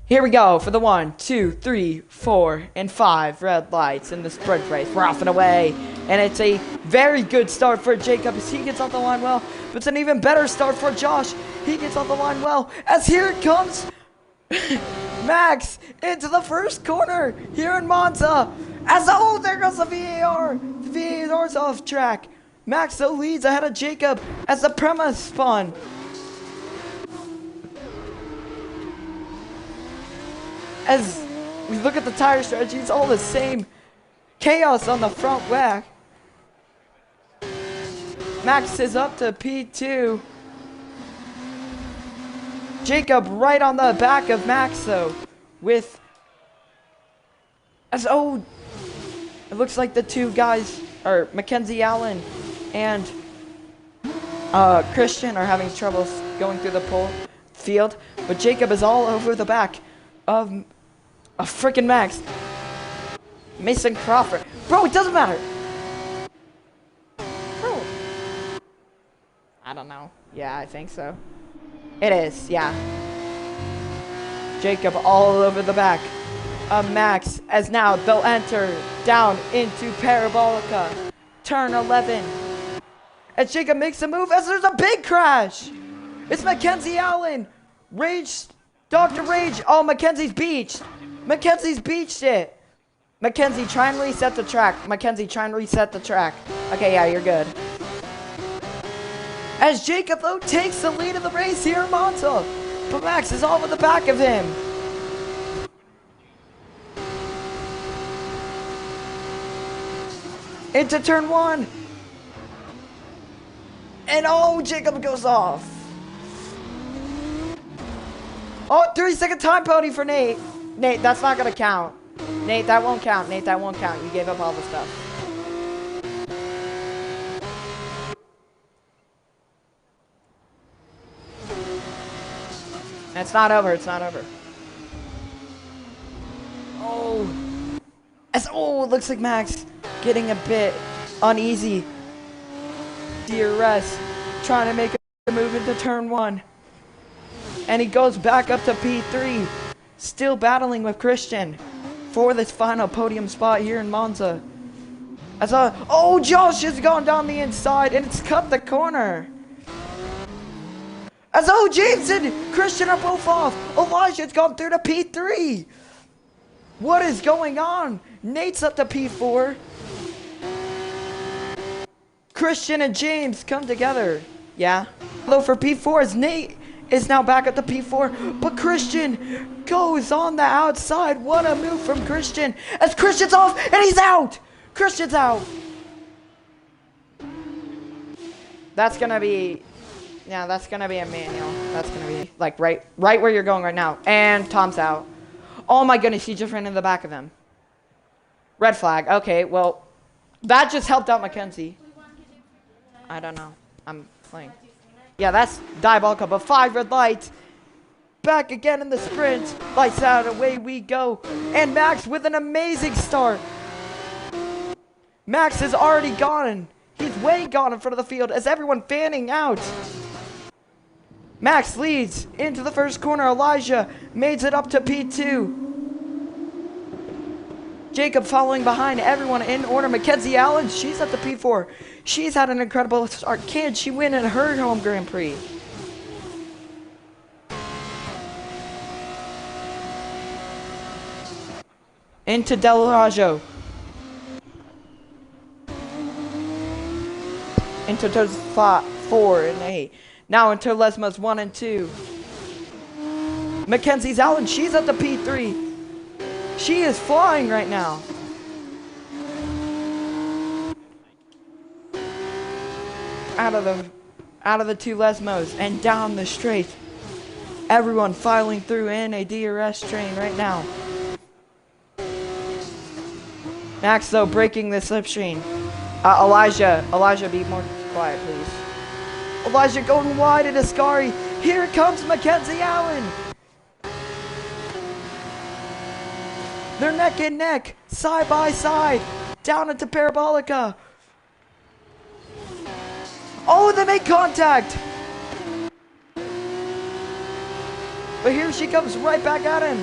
Here we go for the 1, 2, 3, 4, and 5 red lights in the sprint race. We're off and away. And it's a very good start for Jacob as he gets off the line well. But it's an even better start for Josh. He gets off the line well as here it comes Max into the first corner here in Monza. There goes the VAR. The VAR's off track. Max though leads ahead of Jacob as the premise spun. As we look at the tire strategy, it's all the same. Chaos on the front whack. Max is up to P2. Jacob right on the back of Max though. It looks like the two guys, or Mackenzie Allen and Christian, are having trouble going through the field. But Jacob is all over the back of a freaking Max. Mason Crawford. Bro, it doesn't matter. Bro. I don't know. Yeah, I think so. It is, yeah. Jacob all over the back of Max as now they'll enter down into Parabolica. Turn 11. As Jacob makes a move as there's a big crash. It's Mackenzie Allen. Dr. Rage. Oh, Mackenzie's beached. Mackenzie's beached it. Mackenzie, try and reset the track. Mackenzie, try and reset the track. Okay, yeah, you're good. As Jacob, though, takes the lead of the race here in Monza. But Max is all in the back of him. Into turn 1. And Jacob goes off. 3-second time penalty for Nate. Nate, that's not gonna count. Nate, that won't count. Nate, that won't count. You gave up all the stuff. It's not over. It's not over. It looks like Max getting a bit uneasy. DRS trying to make a move into turn 1. And he goes back up to P3. Still battling with Christian for this final podium spot here in Monza. Josh has gone down the inside and it's cut the corner. James and Christian are both off. Elijah's gone through to P3. What is going on? Nate's up to P4. Christian and James come together. Yeah. Although for P4 as Nate is now back at the P4, but Christian goes on the outside. What a move from Christian as Christian's off and he's out. Christian's out. That's gonna be a manual. That's gonna be like right where you're going right now. And Tom's out. Oh my goodness, he just ran in the back of him. Red flag. Okay, well, that just helped out Mackenzie. I don't know. I'm playing. Yeah, that's diabolical, but 5 red lights. Back again in the sprint. Lights out, away we go. And Max with an amazing start. Max is already gone. He's way gone in front of the field as everyone fanning out. Max leads into the first corner. Elijah makes it up to P2. Jacob following behind everyone in order. Mackenzie Allen, she's at the P4. She's had an incredible start. Can she win in her home Grand Prix? Into Del Rajo. Into turns 4 and 8. Now into Lesma's 1 and 2. Mackenzie's Allen, she's at the P3. She is flying right now. Out of the two Lesmos and down the straight. Everyone filing through in a DRS train right now. Max though breaking the slipstream. Elijah, be more quiet, please. Elijah going wide at Ascari. Here comes Mackenzie Allen. They're neck and neck, side by side, down into Parabolica. They make contact. But here she comes right back at him.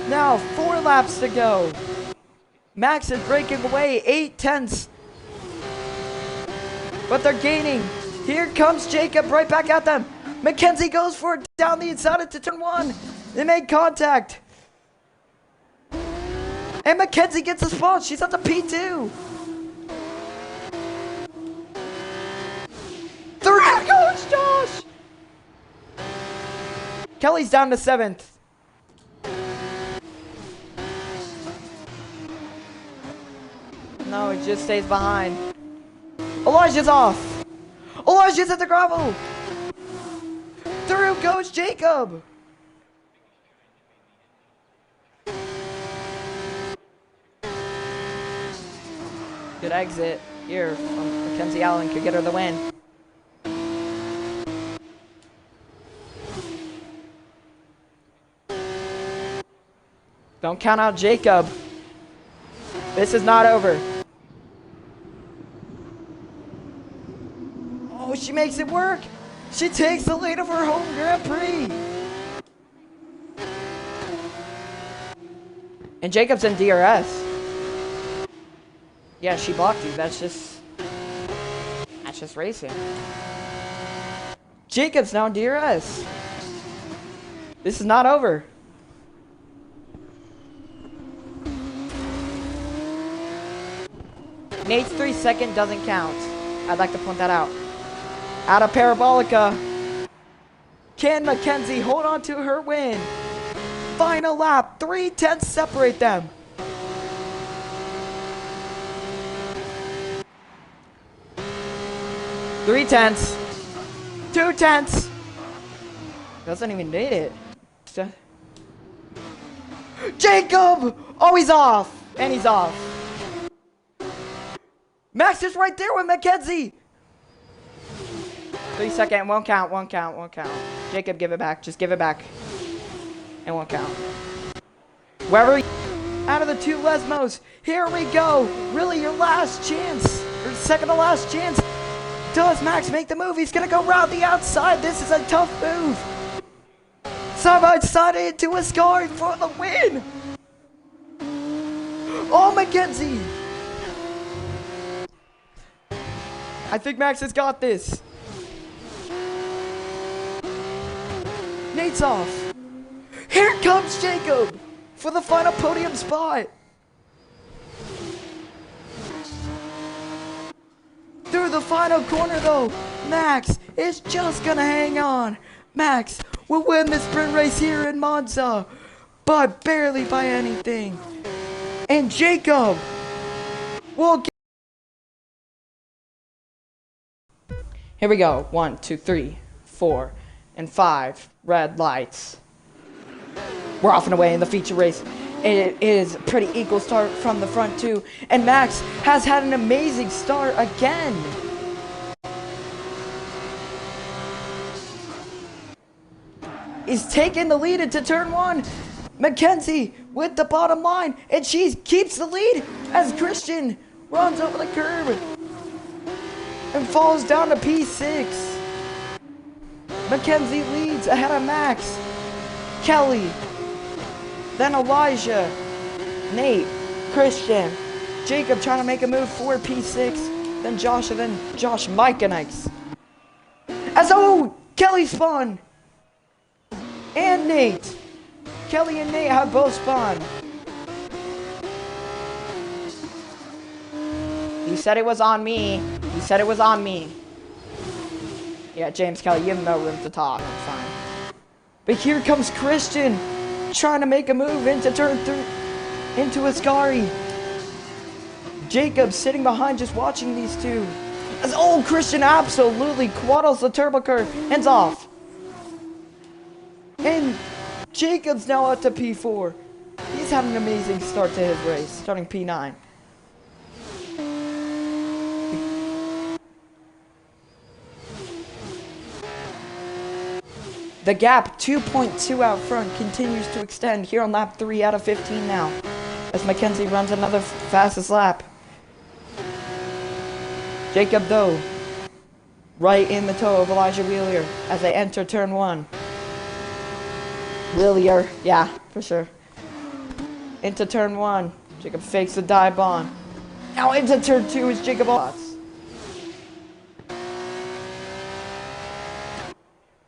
Now 4 laps to go. Max is breaking away 8/10. But they're gaining. Here comes Jacob right back at them. Mackenzie goes for it down the inside into turn 1. They make contact. And Mackenzie gets a spot. She's at the P2. 3 goes Josh. Kelly's down to 7th. No, he just stays behind. Elijah's off. Elijah's at the gravel. Through goes Jacob. Good exit here from Mackenzie Allen. Could get her the win. Don't count out Jacob. This is not over. Oh, she makes it work. She takes the lead of her home Grand Prix. And Jacob's in DRS. Yeah, she blocked you. That's just racing. Jacob's now in DRS. This is not over. Nate's 3-second doesn't count. I'd like to point that out. Out of Parabolica. Can Mackenzie hold on to her win? Final lap. 3/10 separate them. Three tenths. 2/10. Doesn't even need it. Jacob! Oh, he's off. And he's off. Max is right there with Mackenzie. 3-second. Won't count. Won't count. Won't count. Jacob, give it back. Just give it back. It won't count. Wherever out of the 2 Lesmos. Here we go. Really your last chance. Or second to last chance. Does Max make the move? He's going to go around the outside. This is a tough move. Side by side into a scar for the win. Oh, Mackenzie. I think Max has got this. Nate's off. Here comes Jacob for the final podium spot. Through the final corner though, Max is just gonna hang on. Max will win the sprint race here in Monza, but barely by anything. And Jacob will get... Here we go. 1, 2, 3, 4, and 5 red lights. We're off and away in the feature race. It is a pretty equal start from the front too. And Max has had an amazing start again. He's taking the lead into turn 1. Mackenzie with the bottom line. And she keeps the lead as Christian runs over the curb and falls down to P6. Mackenzie leads ahead of Max. Kelly. Then Elijah, Nate, Christian, Jacob trying to make a move for P6, then Josh, and then Josh, Mike, and Ike's. As Kelly spun, and Nate. Kelly and Nate have both spun. You said it was on me. You said it was on me. Yeah, James Kelly, you have no room to talk. I'm fine. But here comes Christian. Trying to make a move into turn 3, into Ascari. Jacob sitting behind just watching these two. As Christian absolutely quaddles the turbo curve, hands off. And Jacob's now up to P4. He's had an amazing start to his race, starting P9. The gap, 2.2 out front, continues to extend here on lap 3 out of 15 now, as Mackenzie runs another fastest lap. Jacob, though, right in the toe of Elijah Wheeler as they enter turn 1. Wheeler, yeah, for sure. Into turn 1. Jacob fakes the dive bomb. Now into turn 2 is Jacob Watts.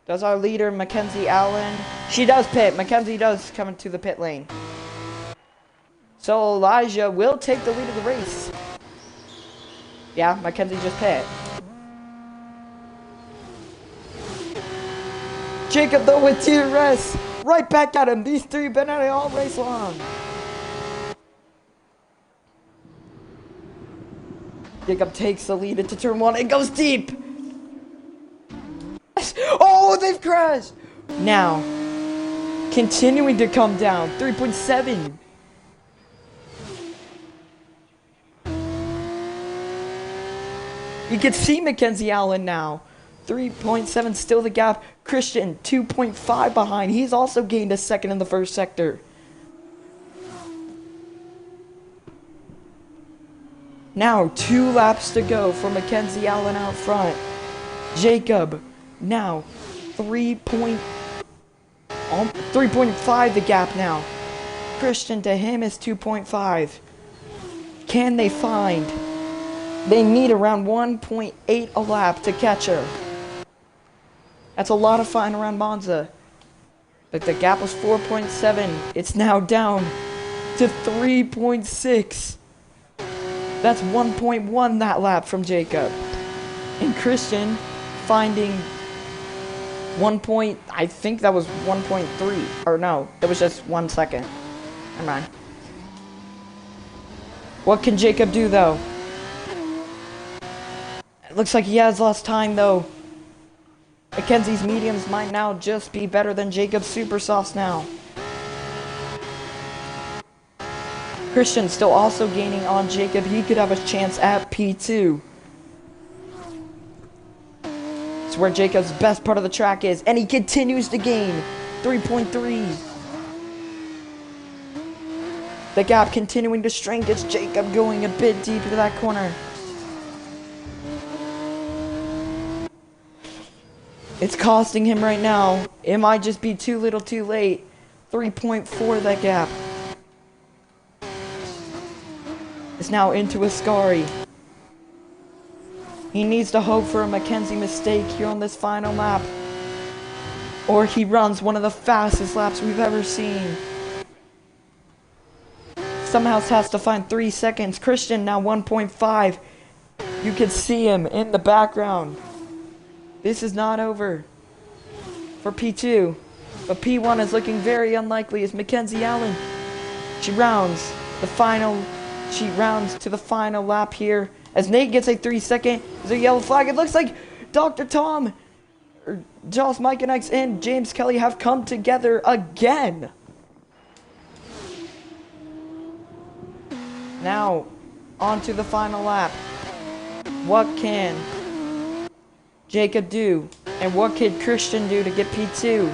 Does our leader, Mackenzie Allen? She does pit. Mackenzie does come into the pit lane. So Elijah will take the lead of the race. Yeah, Mackenzie just pit. Jacob though with DRS. Right back at him. These three been at it all race long. Jacob takes the lead into turn 1. It goes deep. Oh, they've crashed. Now, continuing to come down. 3.7. You can see Mackenzie Allen now. 3.7 still the gap. Christian 2.5 behind. He's also gained a second in the first sector. Now 2 laps to go for Mackenzie Allen out front. Jacob now 3.5 the gap now. Christian to him is 2.5. Can they find? They need around 1.8 a lap to catch her. That's a lot of fine around Monza. But the gap was 4.7. It's now down to 3.6. That's 1.1 that lap from Jacob. And Christian finding I think that was 1.3. Or no, it was just 1 second. Never mind. What can Jacob do though? It looks like he has lost time though. Mackenzie's mediums might now just be better than Jacob's super softs now. Christian still also gaining on Jacob. He could have a chance at P2. It's where Jacob's best part of the track is. And he continues to gain 3.3. The gap continuing to shrink. It's Jacob going a bit deep into that corner. It's costing him right now. It might just be too little too late. 3.4 that gap. It's now into Ascari. He needs to hope for a Mackenzie mistake here on this final lap. Or he runs one of the fastest laps we've ever seen. Somehow has to find 3 seconds. Christian now 1.5. You can see him in the background. This is not over for P2. But P1 is looking very unlikely as Mackenzie Allen. She rounds to the final lap here. As Nate gets a 3-second, there's a yellow flag. It looks like Dr. Tom, Joss Mikenex, and James Kelly have come together again. Now, on to the final lap. What can Jacob do? And what can Christian do to get P2?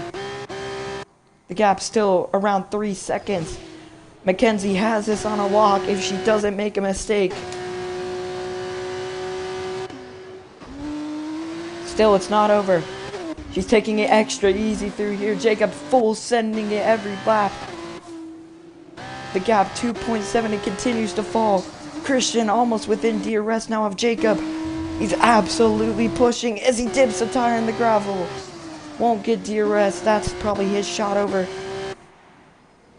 The gap's still around 3 seconds. Mackenzie has this on a lock if she doesn't make a mistake. Still, it's not over. She's taking it extra easy through here. Jacob full sending it every lap. The gap 2.7, it continues to fall. Christian almost within DRS now of Jacob. He's absolutely pushing as he dips a tire in the gravel. Won't get DRS. That's probably his shot over.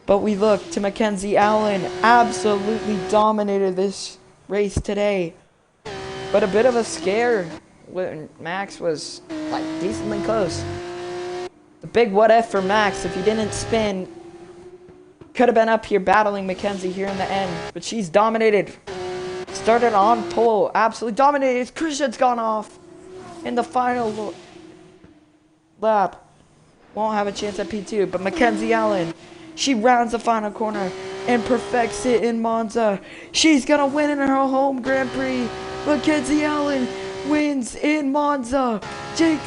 But we look to Mackenzie Allen. Absolutely dominated this race today. But a bit of a scare when Max was like decently close. The big what if for Max if he didn't spin. Could have been up here battling Mackenzie here in the end. But she's dominated. Started on pole. Absolutely dominated. Christian's gone off in the final lap. Won't have a chance at P2. But Mackenzie Allen, she rounds the final corner and perfects it in Monza. She's going to win in her home Grand Prix. Mackenzie Allen wins in Monza. Jake